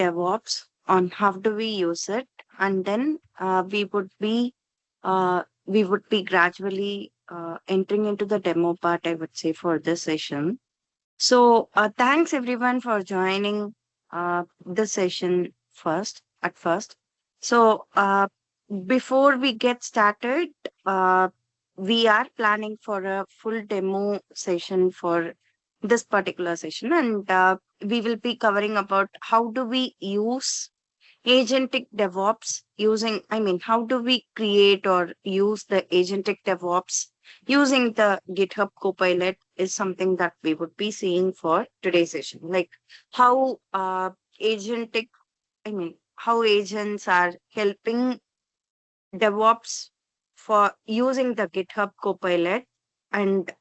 DevOps on how do we use it, and then we would be gradually entering into the demo part, I would say, for this session. So thanks everyone for joining this session at first. So before we get started, we are planning for a full demo session for this particular session, and we will be covering about how do we use agentic DevOps how do we create or use the agentic DevOps using the GitHub Copilot is something that we would be seeing for today's session. Like how agentic, how agents are helping DevOps for using the GitHub Copilot and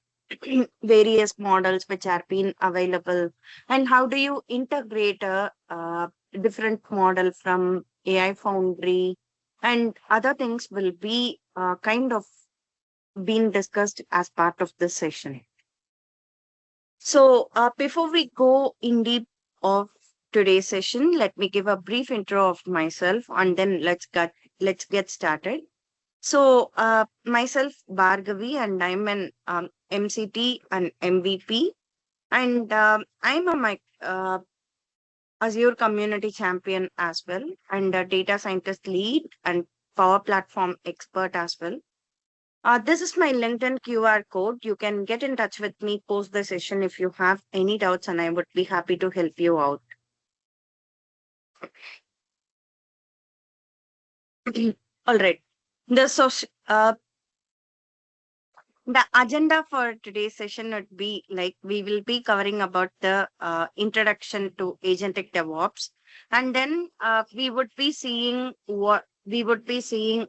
various models which are being available, and how do you integrate a, different model from AI Foundry, and other things will be kind of being discussed as part of this session. So before we go in deep of today's session, let me give a brief intro of myself, and then let's get started. So myself Bhargavi, and I'm an MCT and MVP, and I'm a Azure community champion as well, and a data scientist lead and Power Platform expert as well. This is my LinkedIn QR code. You can get in touch with me post the session if you have any doubts, and I would be happy to help you out. All right. The agenda for today's session would be like we will be covering about the introduction to agentic DevOps, and then we would be seeing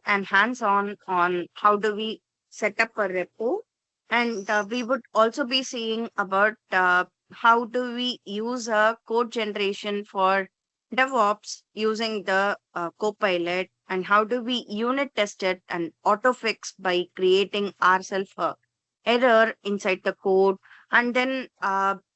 and hands-on on how do we set up a repo, and we would also be seeing about how do we use a code generation for DevOps using the Copilot, and how do we unit test it and auto fix by creating ourselves a error inside the code. And then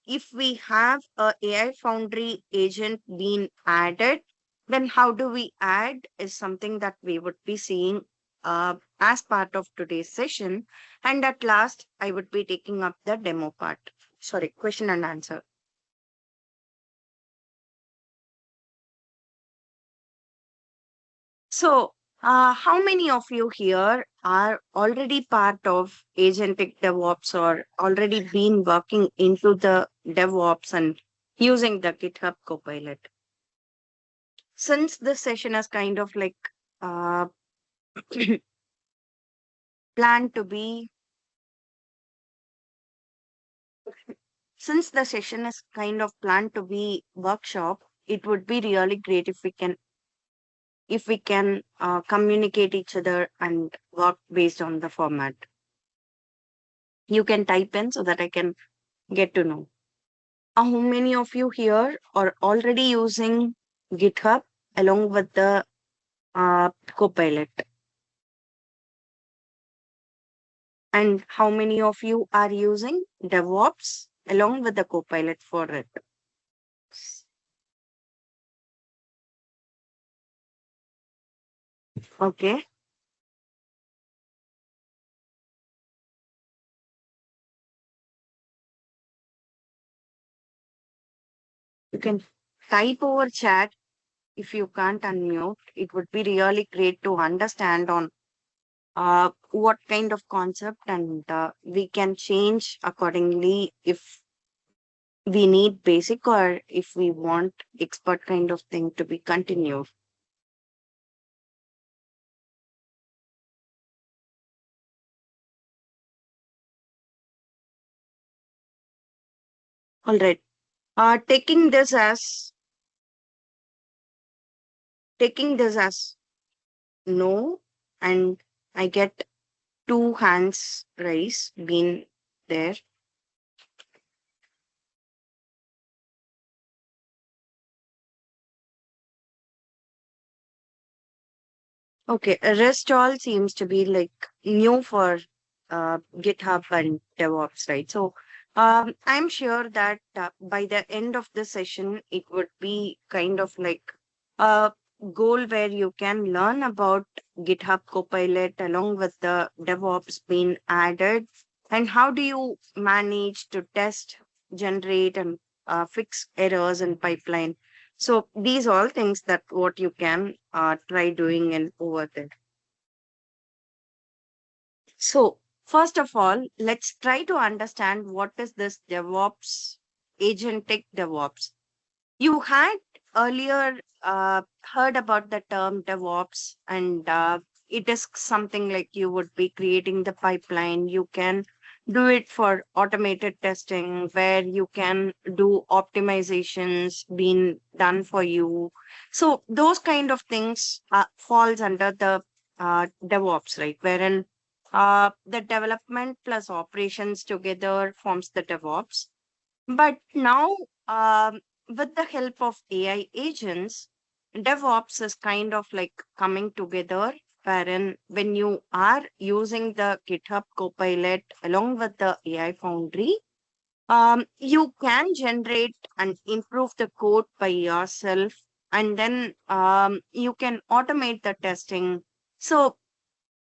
if we have a AI Foundry agent being added, then how do we add is something that we would be seeing as part of today's session. And at last, I would be taking up the demo part. Sorry, question and answer. So, how many of you here are already part of Agentic DevOps or already been working into the DevOps and using the GitHub Copilot? Since this session is kind of like uh, planned to be, since the session is kind of planned to be workshop, it would be really great if we can communicate each other and work based on the format. You can type in so that I can get to know. How many of you here are already using GitHub along with the Copilot? And how many of you are using DevOps along with the Copilot for it? Okay. You can type over chat if you can't unmute. It would be really great to understand on what kind of concept, and we can change accordingly if we need basic or if we want expert kind of thing to be continued. All right. Taking this as no, and I get 2 hands raised being there. Okay, rest all seems to be like new for GitHub and DevOps, right? So I'm sure that by the end of the session, it would be kind of like a goal where you can learn about GitHub Copilot along with the DevOps being added, and how do you manage to test, generate, and fix errors in pipeline. So these all things that what you can try doing and over there. So, first of all, let's try to understand what is this DevOps, agentic DevOps. You had earlier heard about the term DevOps, and it is something like you would be creating the pipeline. You can do it for automated testing, where you can do optimizations being done for you. So those kind of things falls under the DevOps, right? Wherein the development plus operations together forms the DevOps. But now, with the help of AI agents, DevOps is kind of like coming together, wherein when you are using the GitHub Copilot along with the AI Foundry, you can generate and improve the code by yourself, and then you can automate the testing. So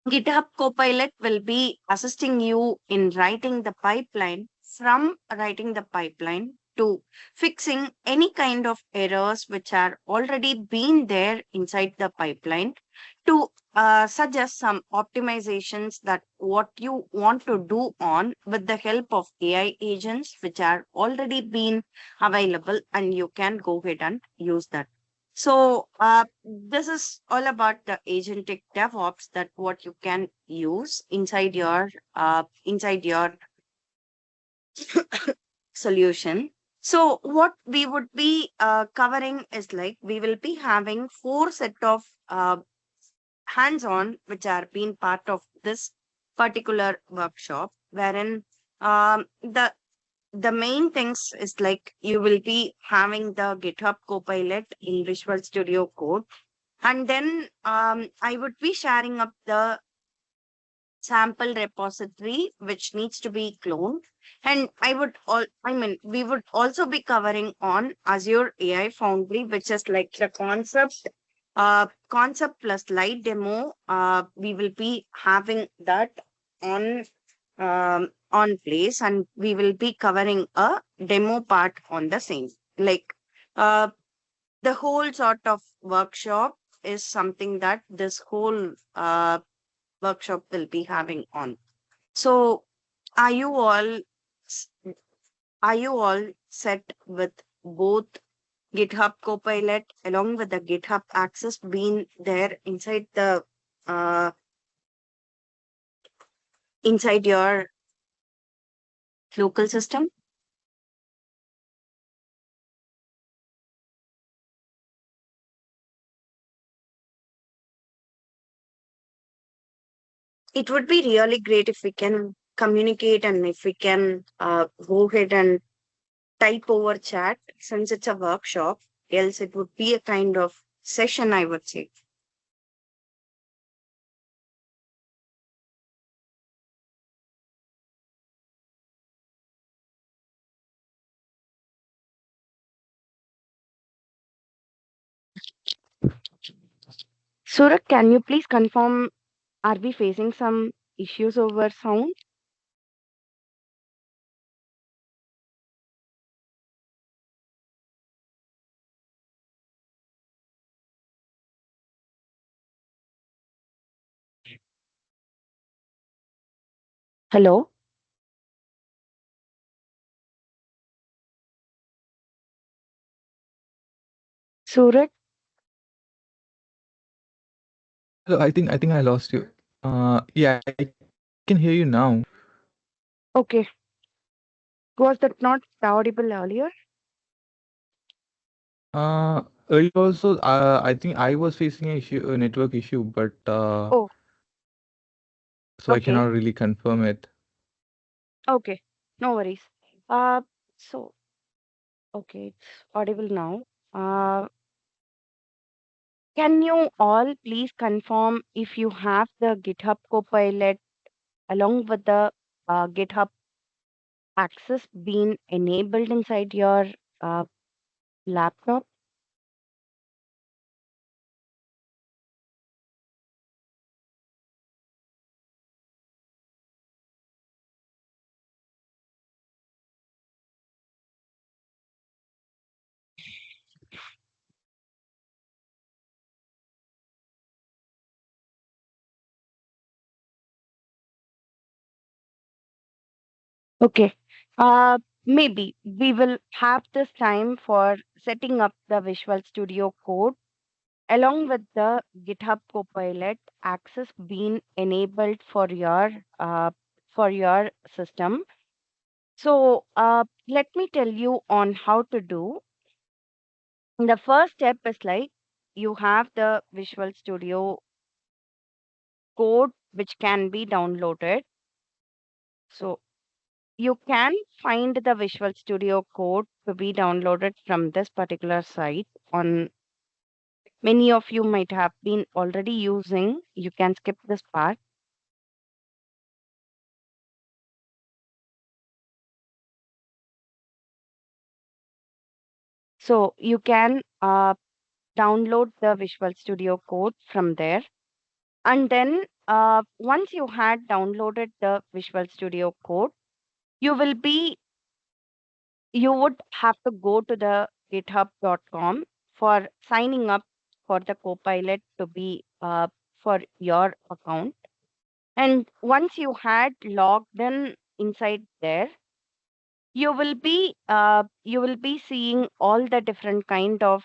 GitHub Copilot will be assisting you in writing the pipeline, from writing the pipeline to fixing any kind of errors which are already been there inside the pipeline, to suggest some optimizations that what you want to do on with the help of AI agents which are already been available, and you can go ahead and use that. So this is all about the agentic DevOps, that what you can use inside your solution. So what we would be covering is like we will be having four set of hands-on which are being part of this particular workshop, wherein the main things is like you will be having the GitHub Copilot in Visual Studio Code. And then I would be sharing up the sample repository which needs to be cloned. And we would also be covering on Azure AI Foundry, which is like the concept plus light demo. We will be having that on place, and we will be covering a demo part on the same. Like uh, the whole sort of workshop is something that this whole workshop will be having on. So, are you all s- are you all set with both GitHub Copilot along with the GitHub Access being there uh, inside your local system? It would be really great if we can communicate, and if we can go ahead and type over chat, since it's a workshop. Else it would be a kind of session, I would say. Surat, can you please confirm, are we facing some issues over sound? Hello, Surat? Hello, I think I lost you. Yeah, I can hear you now. Okay, was that not audible earlier? Earlier also, I think I was facing a network issue, but Oh, so I okay, cannot really confirm it. okay, no worries. Uh, so, okay, it's audible now. Can you all please confirm if you have the GitHub Copilot along with the GitHub access been enabled inside your uh, laptop? Okay. Maybe we will have this time for setting up the Visual Studio Code along with the GitHub Copilot access being enabled for your system. So let me tell you on how to do. The first step is like you have the Visual Studio code which can be downloaded. So you can find the Visual Studio code to be downloaded from this particular site. On many of you might have been already using. You can skip this part. So you can download the Visual Studio code from there. And then once you had downloaded the Visual Studio code, you will be you would have to go to the github.com for signing up for the Copilot to be for your account. And once you had logged in inside there, you will be seeing all the different kind of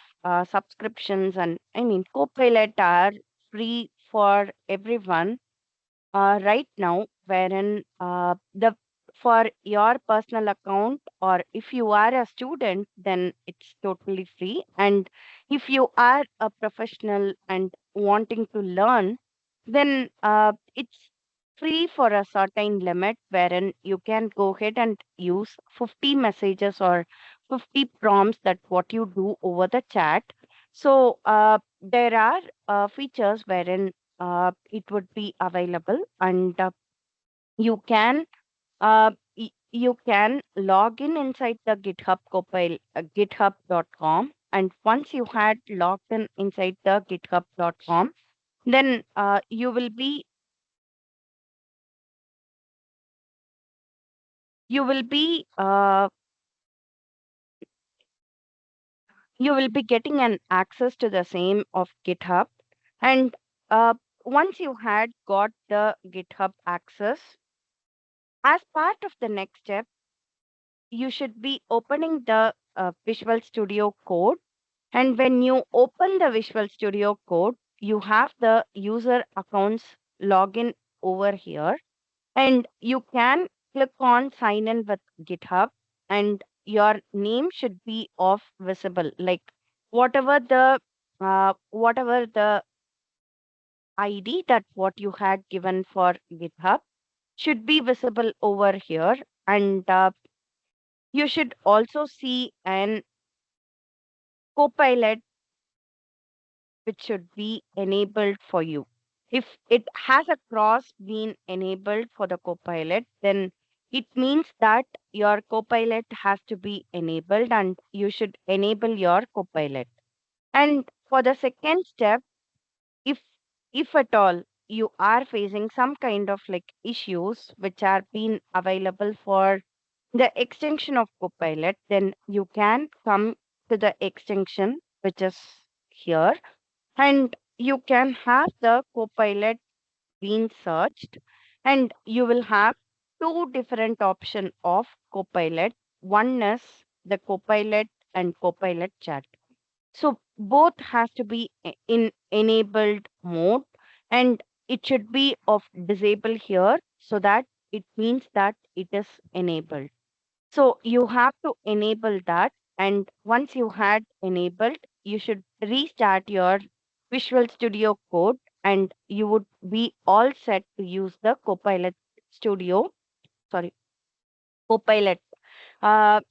subscriptions, and I mean Copilot are free for everyone right now, wherein the for your personal account, or if you are a student, then it's totally free. And if you are a professional and wanting to learn, then it's free for a certain limit, wherein you can go ahead and use 50 messages or 50 prompts that what you do over the chat. So there are features wherein it would be available, and you can you can log in inside the GitHub Copilot, github.com, and once you had logged in inside the github.com, then you will be you will be getting an access to the same of GitHub. And uh, once you had got the GitHub access, as part of the next step, you should be opening the Visual Studio Code. And when you open the Visual Studio Code, you have the user accounts login over here, and you can click on sign in with GitHub, and your name should be off visible, like whatever the ID that what you had given for GitHub should be visible over here. And you should also see an Copilot which should be enabled for you. If it has a cross been enabled for the Copilot, then it means that your Copilot has to be enabled, and you should enable your Copilot. And for the second step, if if at all you are facing some kind of like issues which are being available for the extension of Copilot, then you can come to the extension which is here, and you can have the Copilot being searched, and you will have two different option of Copilot. One is the Copilot and Copilot chat. So both has to be in enabled mode, and it should be of disable here, so that it means that it is enabled. So you have to enable that. And once you had enabled, you should restart your Visual Studio Code, and you would be all set to use the sorry, Copilot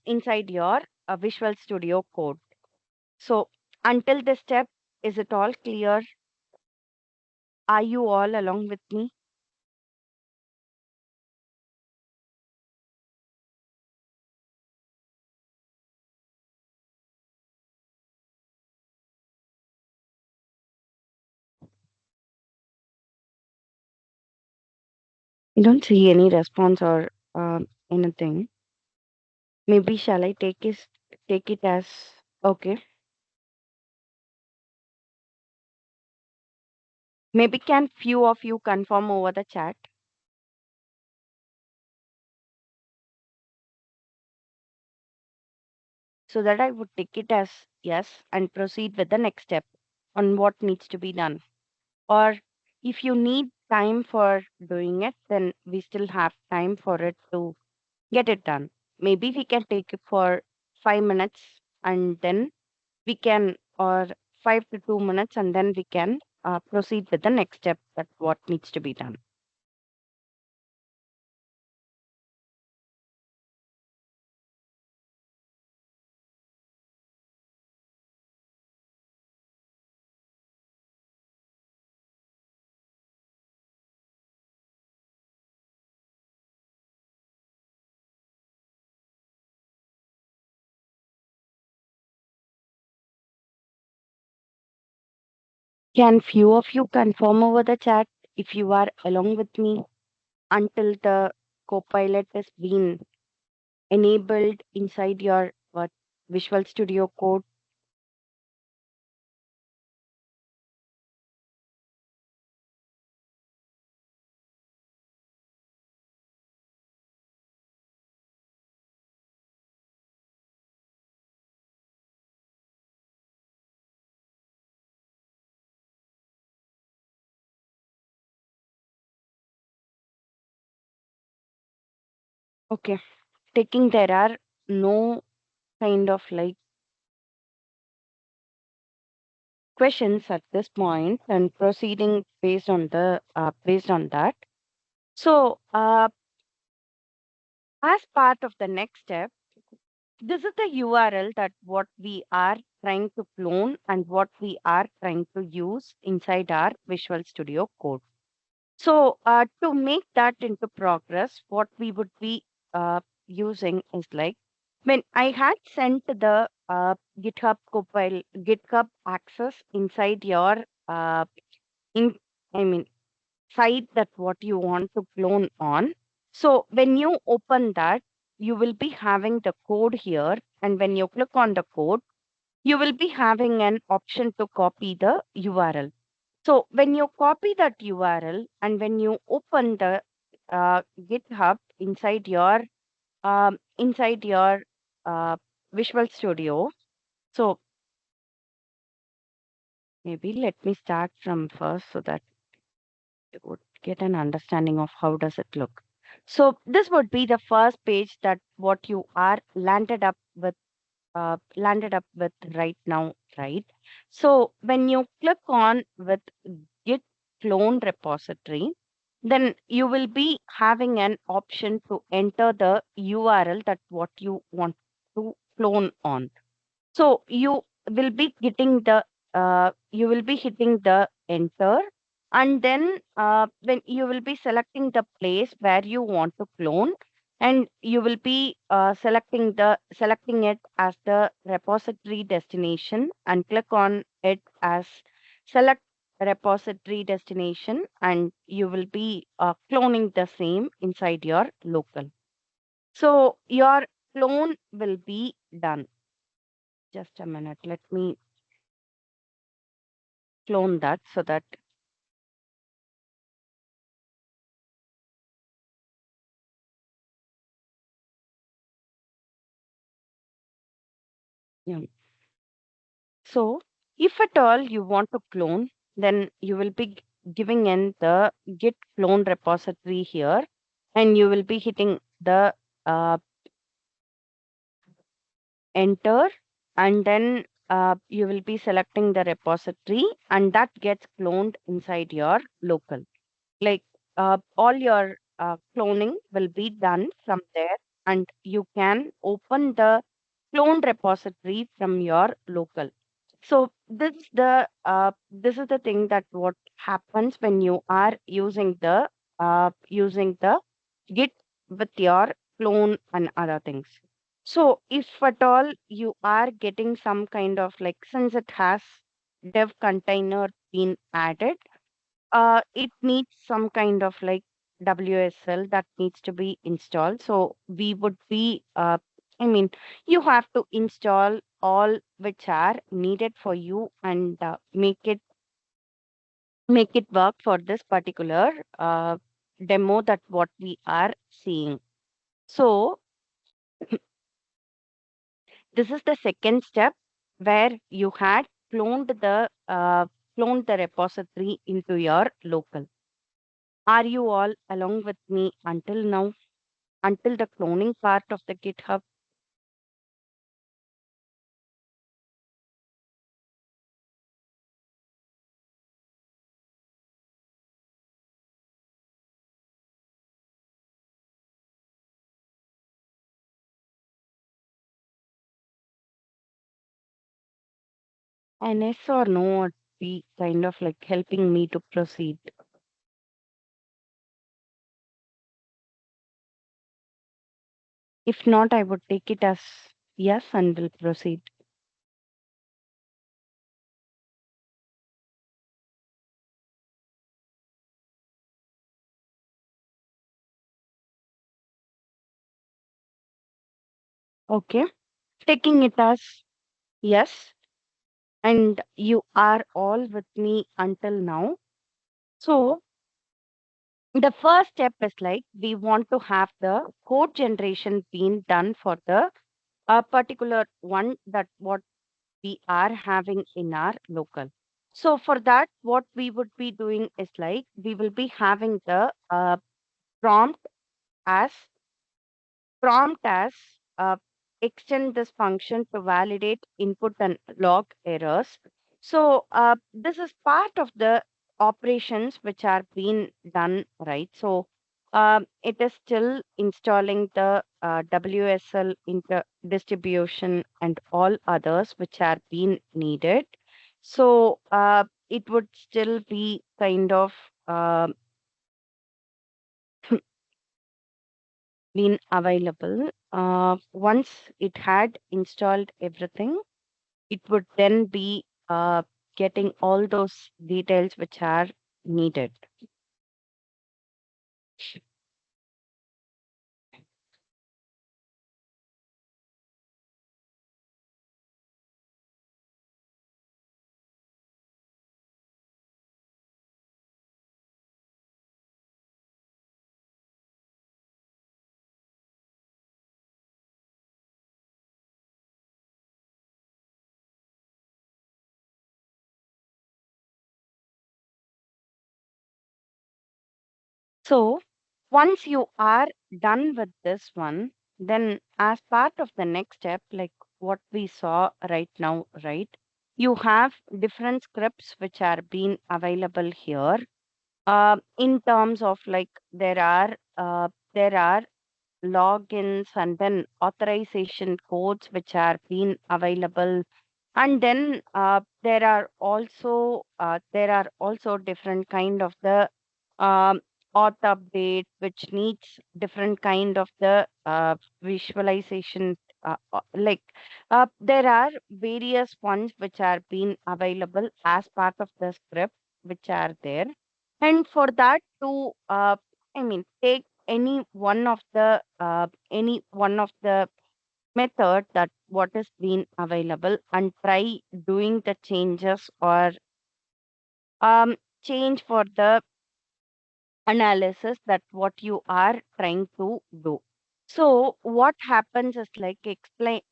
inside your Visual Studio Code. So until this step, is it all clear? Are you all along with me? I don't see any response or anything. Maybe shall I take it as okay? Maybe can few of you confirm over the chat so that I would take it as yes and proceed with the next step on what needs to be done. Or if you need time for doing it, then we still have time for it to get it done. Maybe we can take it for 5 minutes and then we can, or 5 to 2 minutes, and then we can proceed with the next step that what needs to be done. Can few of you confirm over the chat if you are along with me until the Copilot has been enabled inside your what Visual Studio Code? Okay, taking there are no kind of like questions at this point and proceeding based on that. So as part of the next step, this is the URL that what we are trying to clone and what we are trying to use inside our Visual Studio Code. So to make that into progress, what we would be using is like when I had sent the GitHub access inside your in I mean site that what you want to clone on. So when you open that, you will be having the code here, and when you click on the code, you will be having an option to copy the URL. So when you copy that URL and when you open the GitHub inside your uh, Visual Studio, so maybe let me start from first so that you would get an understanding of how does it look. So this would be the first page that what you are landed up with right now, right? So when you click on with Git clone repository, then you will be having an option to enter the URL that what you want to clone on. So you will be hitting the enter, and then when you will be selecting the place where you want to clone, and you will be selecting it as the repository destination and click on it as select repository destination, and you will be cloning the same inside your local. So your clone will be done. Just a minute. Let me clone that so that yeah. So if at all you want to clone, then you will be giving in the git clone repository here, and you will be hitting the uh, enter, and then you will be selecting the repository, and that gets cloned inside your local. Like all your cloning will be done from there, and you can open the clone repository from your local. So this is the thing that what happens when you are using the git with your clone and other things. So if at all you are getting some kind of like, since it has dev container been added, it needs some kind of like WSL that needs to be installed. So we would be, you have to install all which are needed for you and make it work for this particular demo that what we are seeing. So this is the second step where you had cloned the repository into your local. Are you all along with me until now? Until the cloning part of the GitHub? An yes or no would be kind of like helping me to proceed. If not, I would take it as yes and will proceed. Okay. Taking it as yes, and you are all with me until now. So the first step is like we want to have the code generation being done for the particular one that what we are having in our local. So for that, what we would be doing is like we will be having the prompt as prompt as extend this function to validate input and log errors. So this is part of the operations which are being done, right? So it is still installing the WSL inter distribution and all others which are being needed. So it would still be kind of been available. Once it had installed everything, it would then be getting all those details which are needed. So once you are done with this one, then as part of the next step, like what we saw right now, right? You have different scripts which are being available here. In terms of like there are logins and then authorization codes which are being available, and then there are also different kind of the um, auth update which needs different kind of the visualization, like there are various ones which are being available as part of the script which are there. And for that to take any one of the method that what is being available and try doing the changes or change for the analysis that what you are trying to do. So what happens is like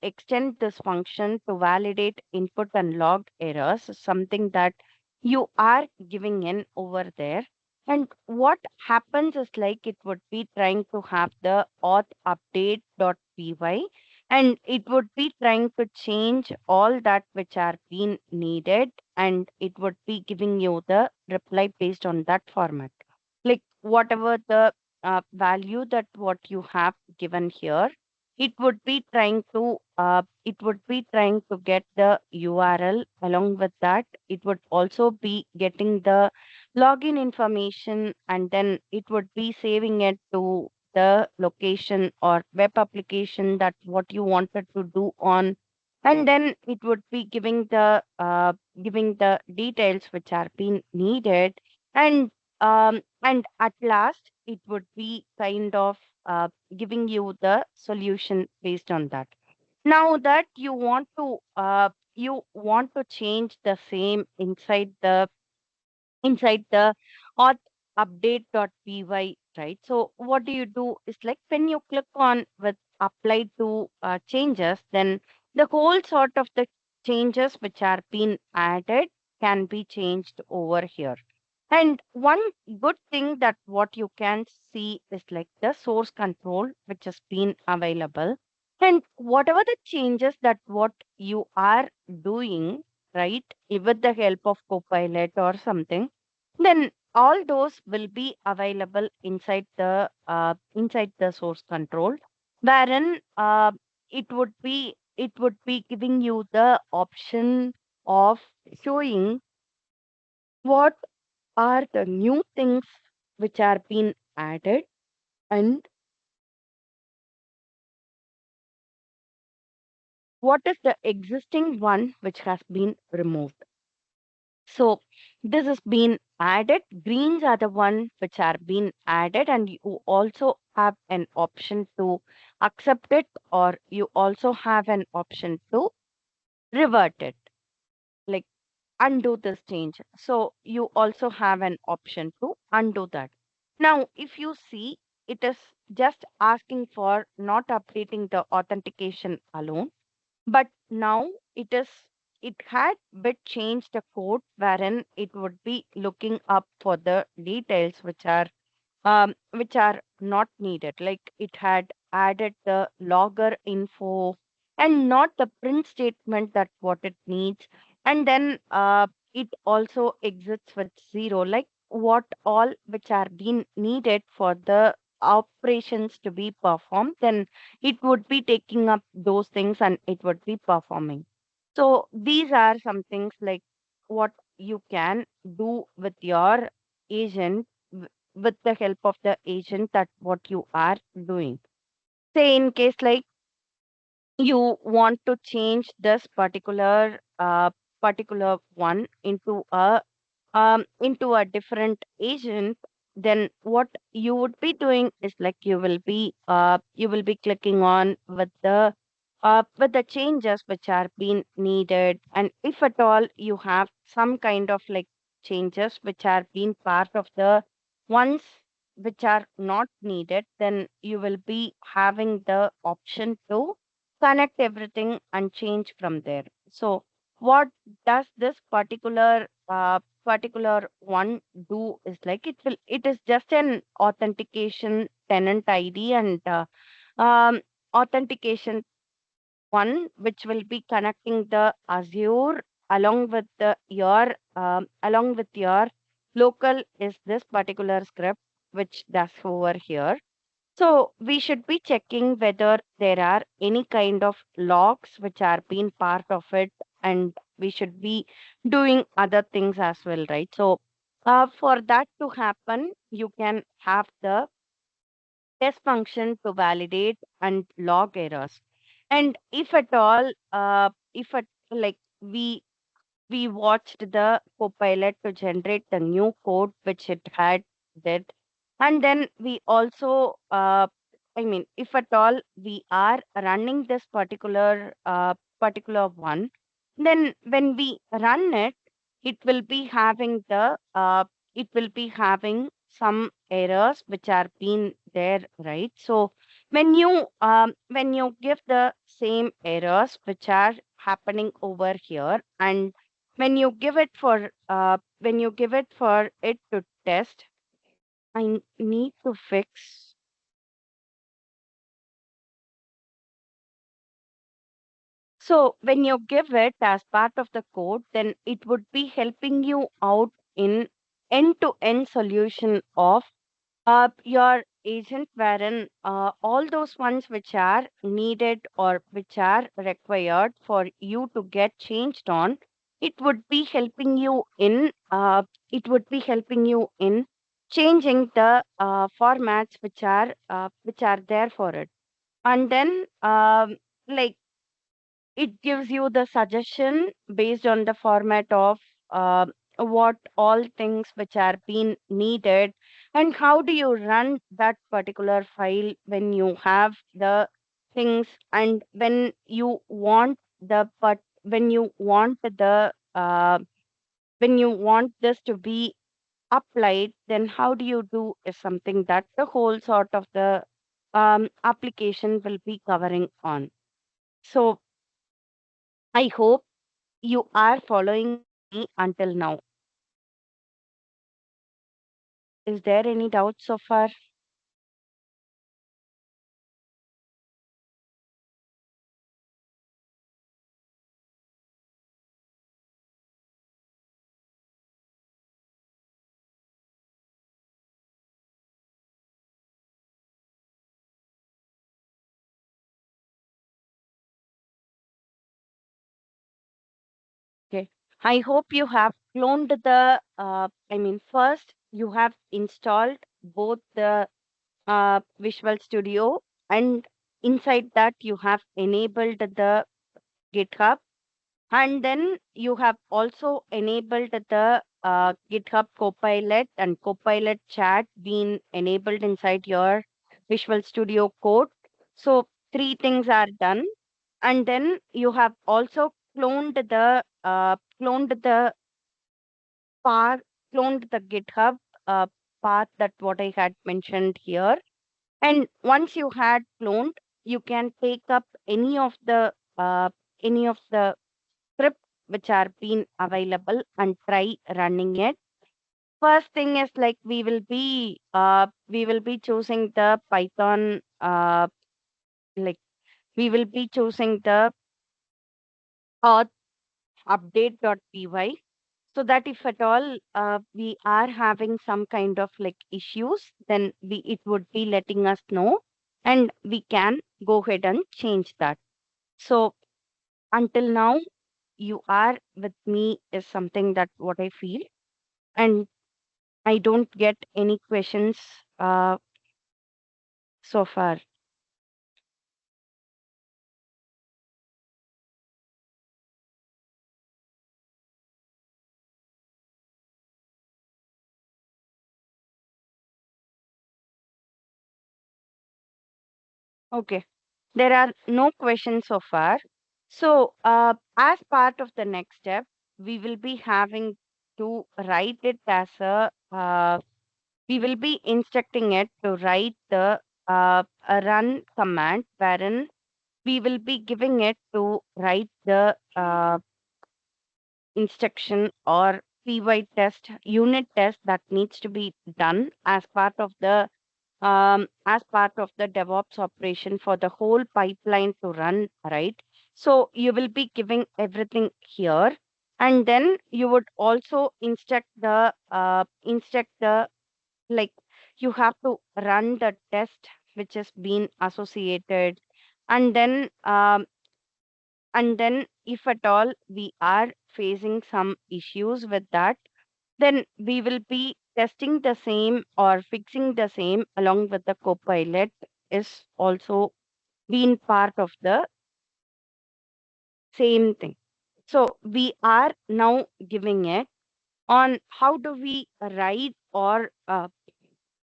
extend this function to validate input and log errors, something that you are giving in over there. And what happens is like it would be trying to have the auth update.py, and it would be trying to change all that which are being needed, and it would be giving you the reply based on that format, like whatever the value that what you have given here. It would be trying to get the URL. Along with that, it would also be getting the login information, and then it would be saving it to the location or web application that what you wanted to do on, and then it would be giving the details which are being needed. And at last it would be kind of giving you the solution based on that. Now that you want to change the same inside the auth update.py, right? So what do you do is like when you click on with apply to changes, then the whole sort of the changes which are being added can be changed over here. And one good thing that what you can see is like the source control which has been available, and whatever the changes that what you are doing, right, with the help of Copilot or something, then all those will be available inside the source control, wherein it would be giving you the option of showing what are the new things which are being added and what is the existing one which has been removed. So this has been added. Greens are the one which are being added, and you also have an option to accept it, or you also have an option to revert it, like undo this change. So you also have an option to undo that. Now, if you see, it is just asking for not updating the authentication alone, but now it had bit changed the code wherein it would be looking up for the details which are not needed. Like it had added the logger info and not the print statement that what it needs. And then it also exits with zero, like what all which are being needed for the operations to be performed, then it would be taking up those things and it would be performing. So these are some things like what you can do with your agent with the help of the agent that what you are doing. Say in case like you want to change this particular one into a different agent, then what you would be doing is like you will be clicking on with the changes which are being needed, and if at all you have some kind of like changes which are being part of the ones which are not needed, then you will be having the option to connect everything and change from there. So what does this particular one do is like it is just an authentication tenant ID and authentication one which will be connecting the Azure along with your local is this particular script which does over here. So we should be checking whether there are any kind of logs which are being part of it, and we should be doing other things as well, right? So for that to happen, you can have the test function to validate and log errors. And if at all, if at like we watched the Copilot to generate the new code which it had did. And then we also, I mean, if at all we are running this particular one, then when we run it, it will be having some errors which are being there, right? So when you give the same errors which are happening over here, and when you give it for it to test, I need to fix. So when you give it as part of the code, then it would be helping you out in end-to-end solution of your agent, wherein all those ones which are needed or which are required for you to get changed on, it would be helping you in changing the formats which are there for it. And then like it gives you the suggestion based on the format of uh, what all things which are being needed, And how do you run that particular file when you have the things, and when you want when you want this to be applied, then how do you do is something that the whole sort of the application will be covering on. So I hope you are following me until now. Is there any doubt so far? Okay. I hope you have cloned first you have installed both the Visual Studio, and inside that you have enabled the GitHub, and then you have also enabled the GitHub Copilot and Copilot chat being enabled inside your Visual Studio code. So three things are done, and then you have also cloned the path, cloned the GitHub uh, path that what I had mentioned here. And once you had cloned, you can take up any of the script which are being available and try running it. First thing is like we will be choosing the Python like we will be choosing the auth update.py, so that if at all we are having some kind of like issues, then it would be letting us know, and we can go ahead and change that. So until now you are with me is something that what I feel, and I don't get any questions uh, so far. Okay, there are no questions so far. So as part of the next step, we will be having to write it as we will be instructing it to write a run command, wherein we will be giving it to write the instruction or PY test, unit test that needs to be done as part of the DevOps operation for the whole pipeline to run, right? So you will be giving everything here, and then you would also instruct the like you have to run the test which has been associated, and then if at all we are facing some issues with that, then we will be testing the same or fixing the same along with the copilot is also been part of the same thing. So we are now giving it on how do we write or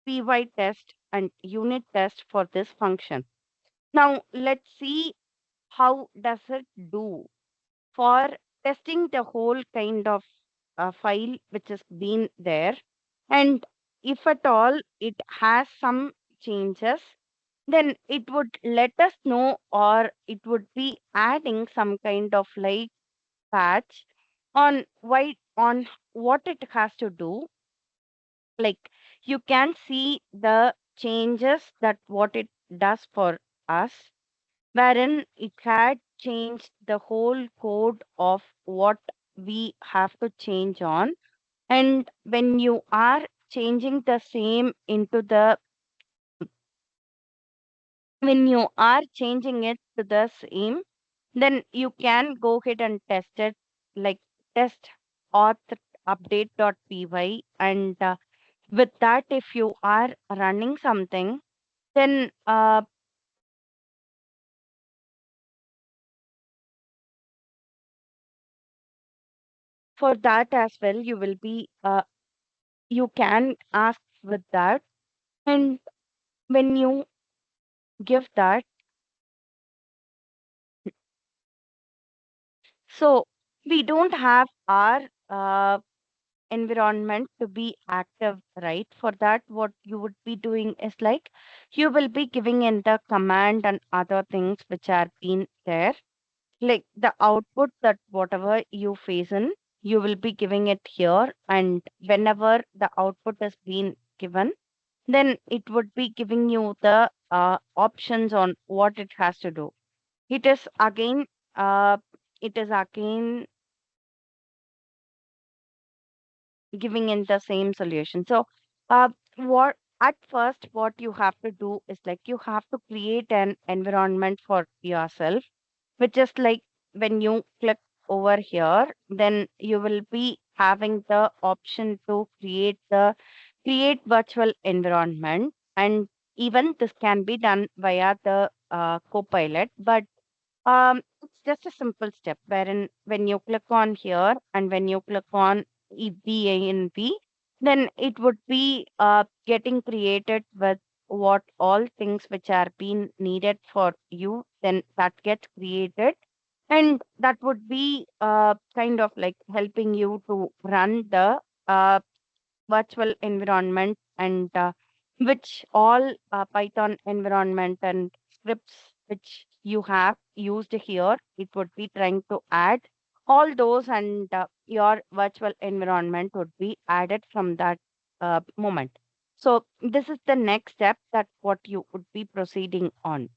py test and unit test for this function. Now let's see how does it do for testing the whole kind of file which has been there, and if at all it has some changes, then it would let us know, or it would be adding some kind of like patch on what it has to do. Like you can see the changes that what it does for us, wherein it had changed the whole code of what we have to change on. And when you are changing the same into the when you are changing it to the same, then you can go ahead and test it, like test auth update.py, and with that if you are running something, then for that as well you will be you can ask with that. And when you give that, so we don't have our environment to be active, right? For that, what you would be doing is like you will be giving in the command and other things which are been there, like the output that whatever you face in, you will be giving it here. And whenever the output is being given, then it would be giving you the options on what it has to do. It is again, uh, it is again giving in the same solution. So, what at first, what you have to do is like you have to create an environment for yourself, which is like when you click over here, then you will be having the option to create virtual environment. And even this can be done via the Copilot, but it's just a simple step wherein when you click on here and when you click on EBANV, then it would be getting created with what all things which are being needed for you, then that gets created. And that would be kind of like helping you to run the uh, virtual environment, and which all Python environment and scripts which you have used here, it would be trying to add all those, and your virtual environment would be added from that moment. So this is the next step that what you would be proceeding on.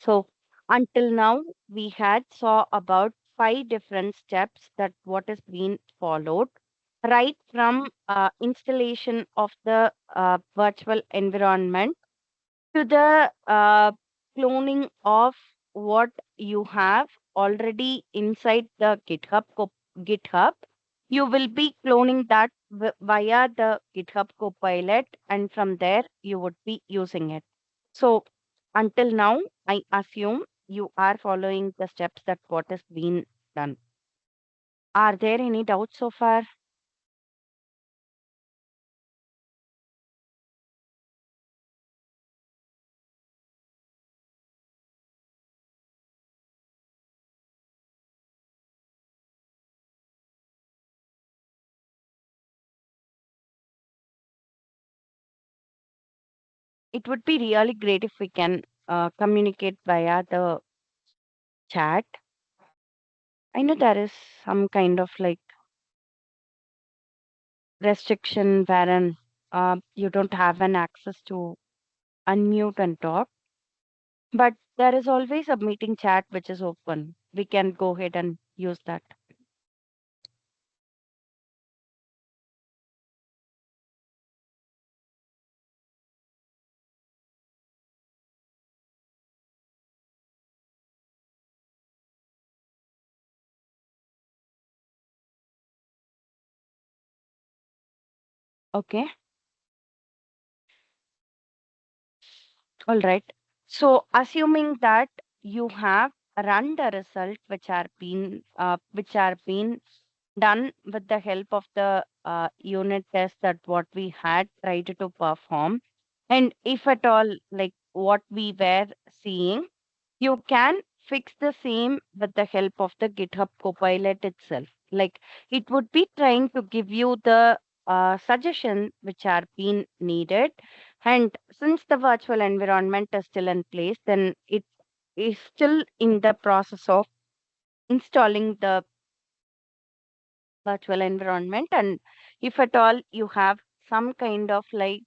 So until now, we had saw about 5 different steps that what is being followed, right from installation of the virtual environment to the cloning of what you have already inside the GitHub. You will be cloning that via the GitHub Copilot, and from there you would be using it. So until now, I assume you are following the steps that what has been done. Are there any doubts so far? It would be really great if we can communicate via the chat. I know there is some kind of like restriction wherein you don't have an access to unmute and talk, but there is always a meeting chat which is open. We can go ahead and use that. Okay. All right. So assuming that you have run the result which are being done with the help of the unit test that what we had tried to perform, and if at all like what we were seeing, you can fix the same with the help of the GitHub Copilot itself. Like it would be trying to give you the suggestion which are being needed. And since the virtual environment is still in place, then it is still in the process of installing the virtual environment. And if at all you have some kind of like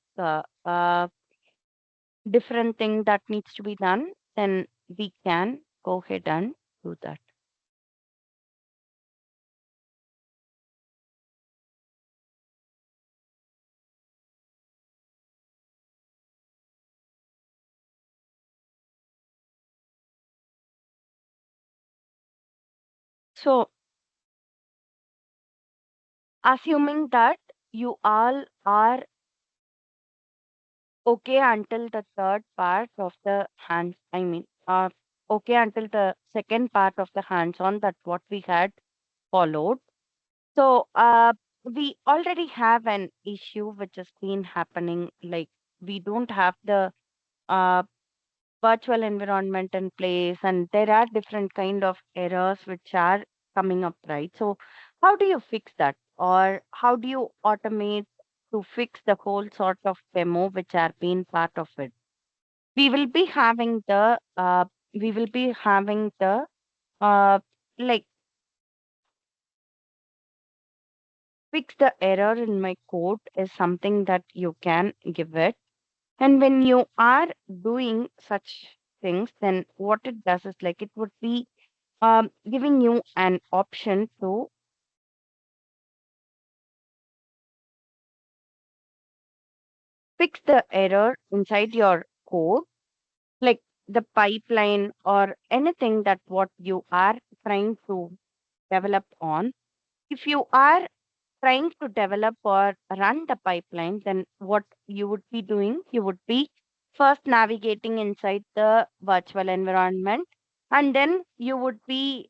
different thing that needs to be done, then we can go ahead and do that. So assuming that you all are okay until the third part of the hands, I mean, okay until the second part of the hands-on that what we had followed. So we already have an issue which has been happening. Like we don't have the uh, virtual environment in place, and there are different kind of errors which are coming up, right? So how do you fix that, or how do you automate to fix the whole sort of demo which are being part of it? We will be having the we will be having the uh, like fix the error in my code is something that you can give it. And when you are doing such things, then what it does is like it would be giving you an option to fix the error inside your code, like the pipeline or anything that what you are trying to develop on. If you are trying to develop or run the pipeline, then what you would be doing, you would be first navigating inside the virtual environment, and then you would be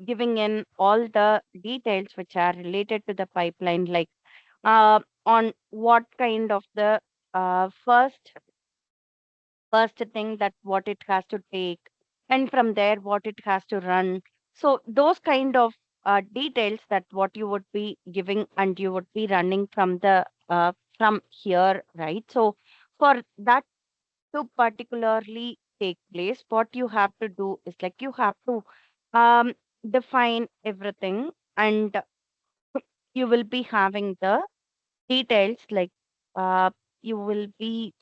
giving in all the details which are related to the pipeline, like on what kind of the first thing that what it has to take, and from there what it has to run. So those kind of details that what you would be giving, and you would be running from here, right? So for that to particularly take place, what you have to do is like you have to um, define everything, and you will be having the details, like uh, you will be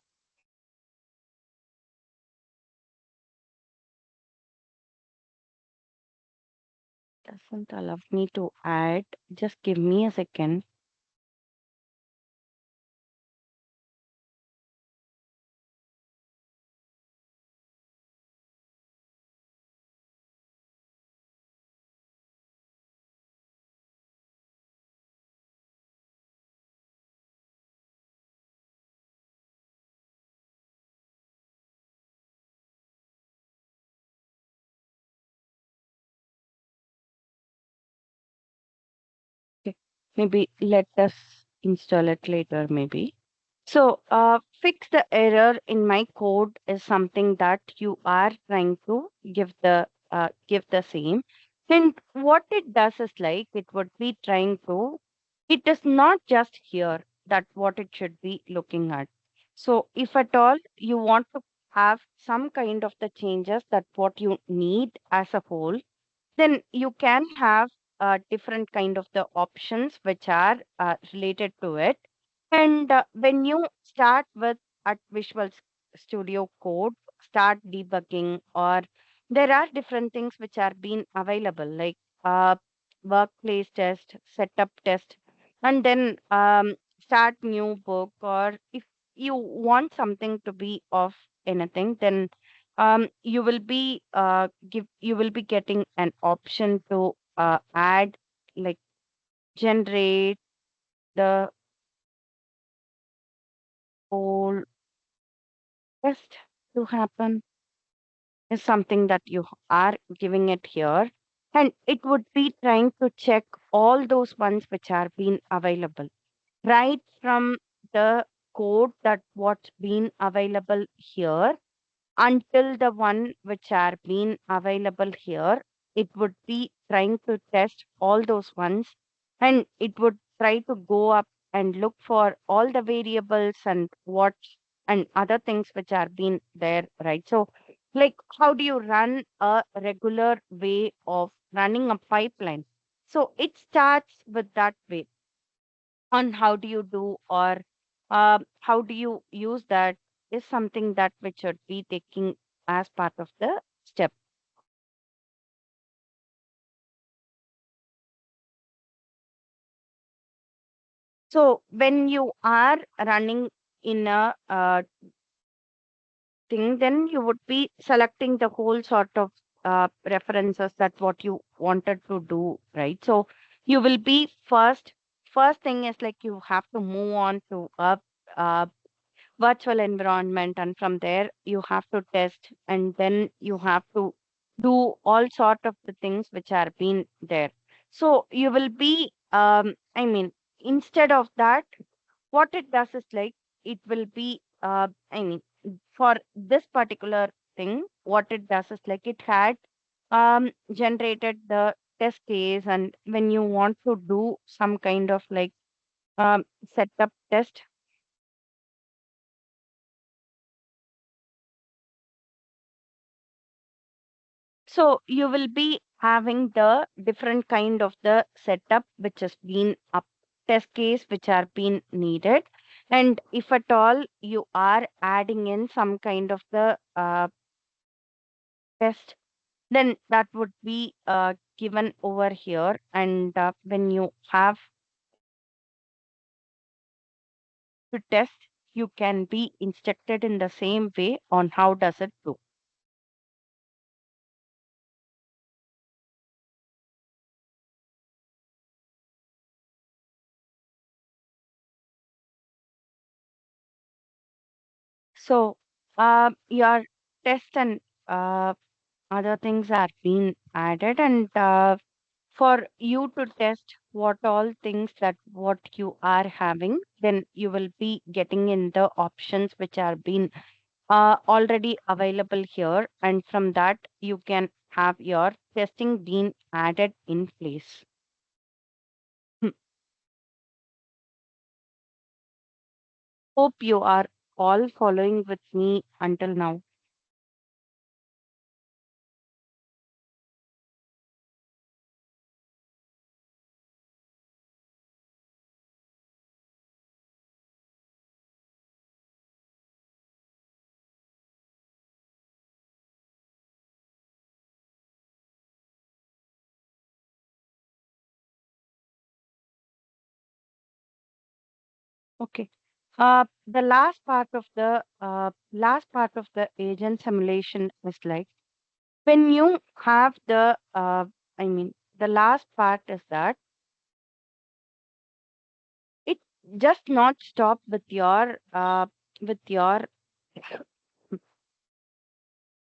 doesn't allow me to add. Just give me a second. Okay. Maybe let us install it later, maybe. So, fix the error in my code is something that you are trying to give the same. And what it does is like it would be trying to. It is not just here that what it should be looking at. So, if at all you want to have some kind of the changes that what you need as a whole, then you can have different kind of the options which are related to it. And when you start with at Studio Code, start debugging, or there are different things which are being available, like uh, workplace test, setup test, and then start new book, or if you want something to be of anything, then you will be you will be getting an option to add, like generate the whole test to happen is something that you are giving it here, and it would be trying to check all those ones which are being available right from the code that what's been available here until the one which are being available here. It would be trying to test all those ones, and it would try to go up and look for all the variables and what and other things which are being there, right? So like how do you run a regular way of running a pipeline? So it starts with that way on how do you do, or how do you use that is something that which should be taking as part of the step. So when you are running in a thing, then you would be selecting the whole sort of references that what you wanted to do, right? So you will be first thing is like you have to move on to a virtual environment, and from there you have to test, and then you have to do all sort of the things which are being there. So you will be I mean instead of that, what it does is like it will be for this particular thing, what it does is like it had generated the test case, and when you want to do some kind of like setup test, so you will be having the different kind of the setup which has been up test case which are being needed. And if at all you are adding in some kind of the test, then that would be given over here. And when you have to test, you can be instructed in the same way on how does it do. So your test and uh, other things are being added, and for you to test what all things that what you are having, then you will be getting in the options which are being already available here, and from that you can have your testing being added in place. Hmm. Hope you are all following with me until now. Okay. The last part of the agent simulation is like when you have the the last part is that it just not stop with your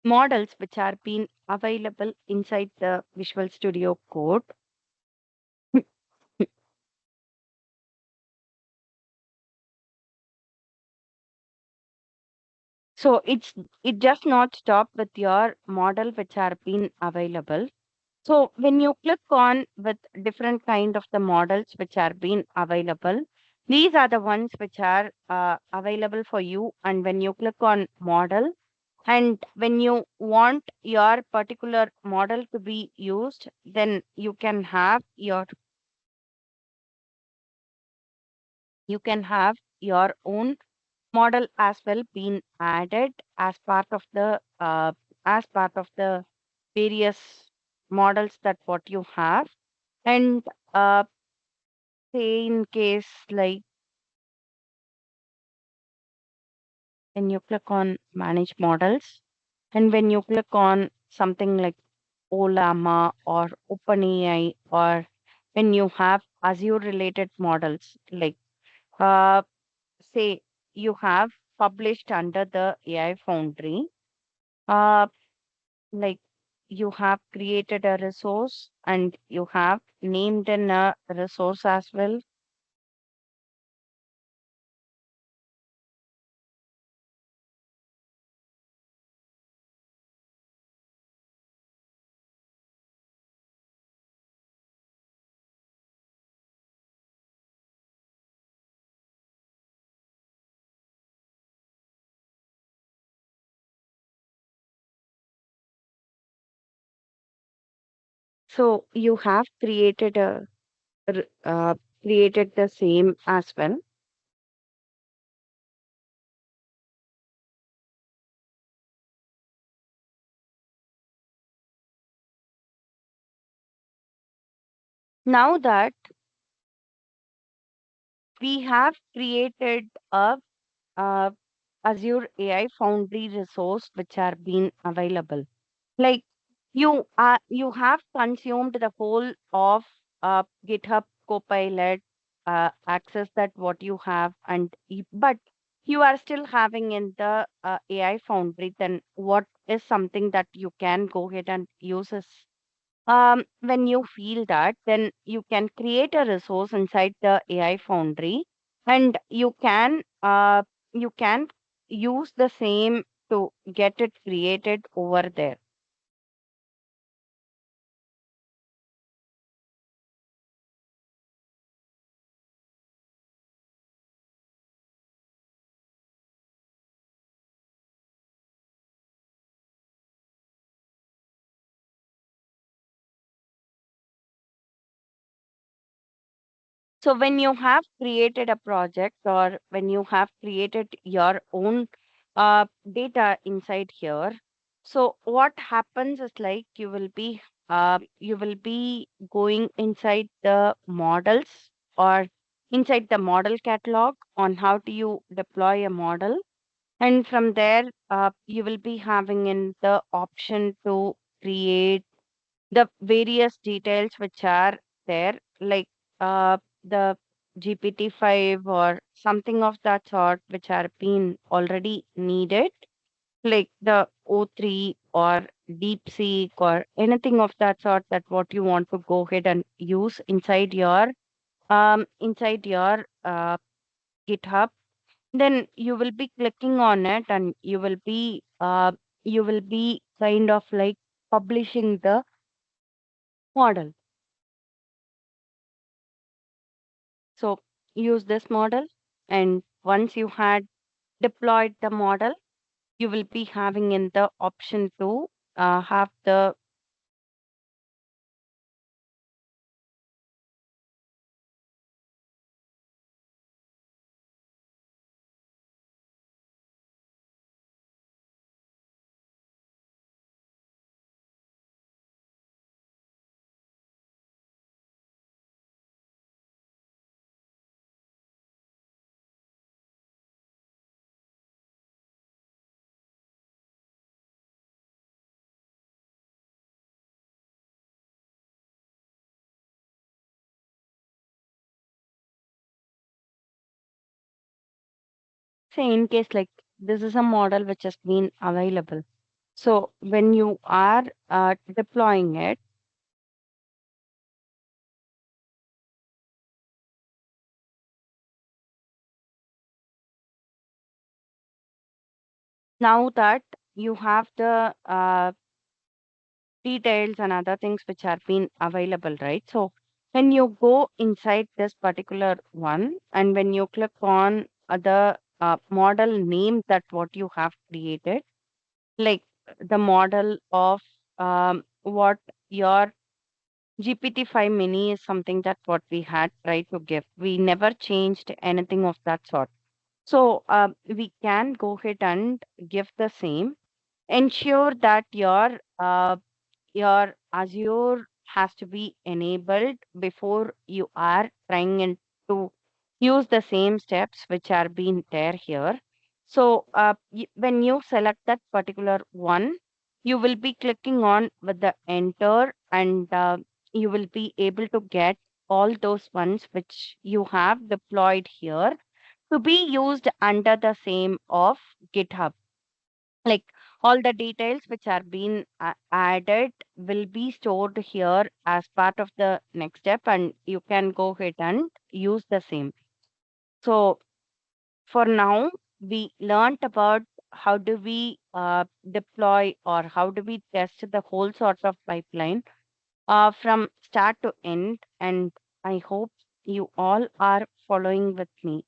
models which are being available inside the Visual Studio Code. So it just not stop with your model which are being available. So when you click on with different kind of the models which are being available, these are the ones which are available for you. And when you click on model, and when you want your particular model to be used, then you can have your own model as well being added as part of the various models that what you have. And uh, say in case like when you click on manage models, and when you click on something like Olama or OpenAI, or when you have Azure related models, like uh, say you have published under the AI Foundry, uh, like you have created a resource and you have named in a resource as well. So you have r- uh, created the same as well. Now that we have created a uh, Azure AI Foundry resource which are being available. Like you have consumed the whole of GitHub Copilot access that what you have, but you are still having in the AI Foundry. Then what is something that you can go ahead and use? When you feel that, then you can create a resource inside the AI Foundry, and you can use the same to get it created over there. So when you have created a project, or when you have created your own data inside here, so what happens is like you will be going inside the models, or inside the model catalog on how do you deploy a model, and from there you will be having in the option to create the various details which are there, like the GPT-5 or something of that sort, which are being already needed, like the O3 or DeepSeek or anything of that sort, that what you want to go ahead and use inside your GitHub. Then you will be clicking on it, and you will be kind of like publishing the model. So use this model, and once you had deployed the model, you will be having in the option to have the say, in case like this is a model which has been available. So when you are deploying it, now that you have the details and other things which are being available, right? So when you go inside this particular one, and when you click on the model name that what you have created, like the model of what your GPT-5 mini is, something that what we had tried to give. We never changed anything of that sort. So we can go ahead and give the same. Ensure that your Azure has to be enabled before you are trying to use the same steps which are being there here. So when you select that particular one, you will be clicking on with the enter, and you will be able to get all those ones which you have deployed here to be used under the same of GitHub. Like all the details which are being added will be stored here as part of the next step, and you can go ahead and use the same. So for now, we learned about how do we deploy, or how do we test the whole sort of pipeline from start to end, and I hope you all are following with me.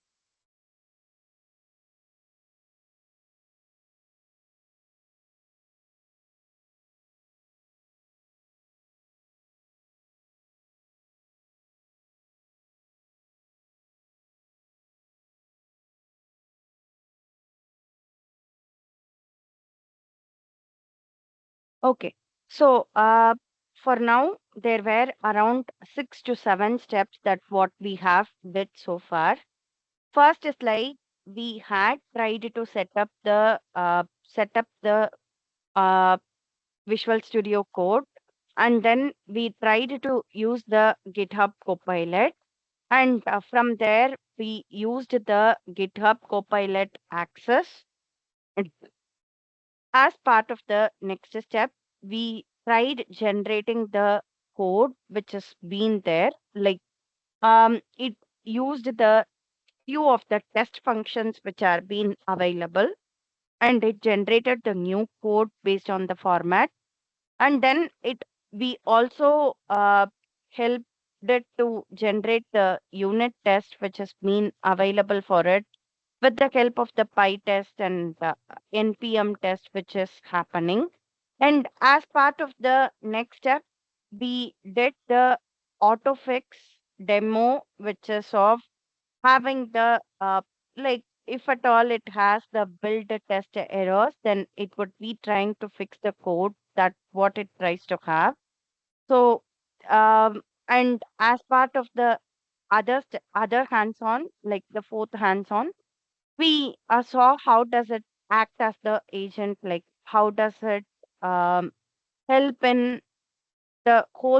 Okay, so for now, there were around 6 to 7 steps that what we have did so far. First is like we had tried to set up the uh, Visual Studio Code, and then we tried to use the GitHub Copilot, and from there we used the GitHub Copilot access. And as part of the next step, we tried generating the code which has been there. Like it used the few of the test functions which are being available, and it generated the new code based on the format. And then it we also helped it to generate the unit test which has been available for it with the help of the Pytest and the NPM test which is happening. And as part of the next step, we did the autofix demo, which is of having the like if at all it has the build test errors, then it would be trying to fix the code that what it tries to have. So and as part of the other hands-on, like the fourth hands-on, we saw how does it act as the agent, like how does it um, help in the whole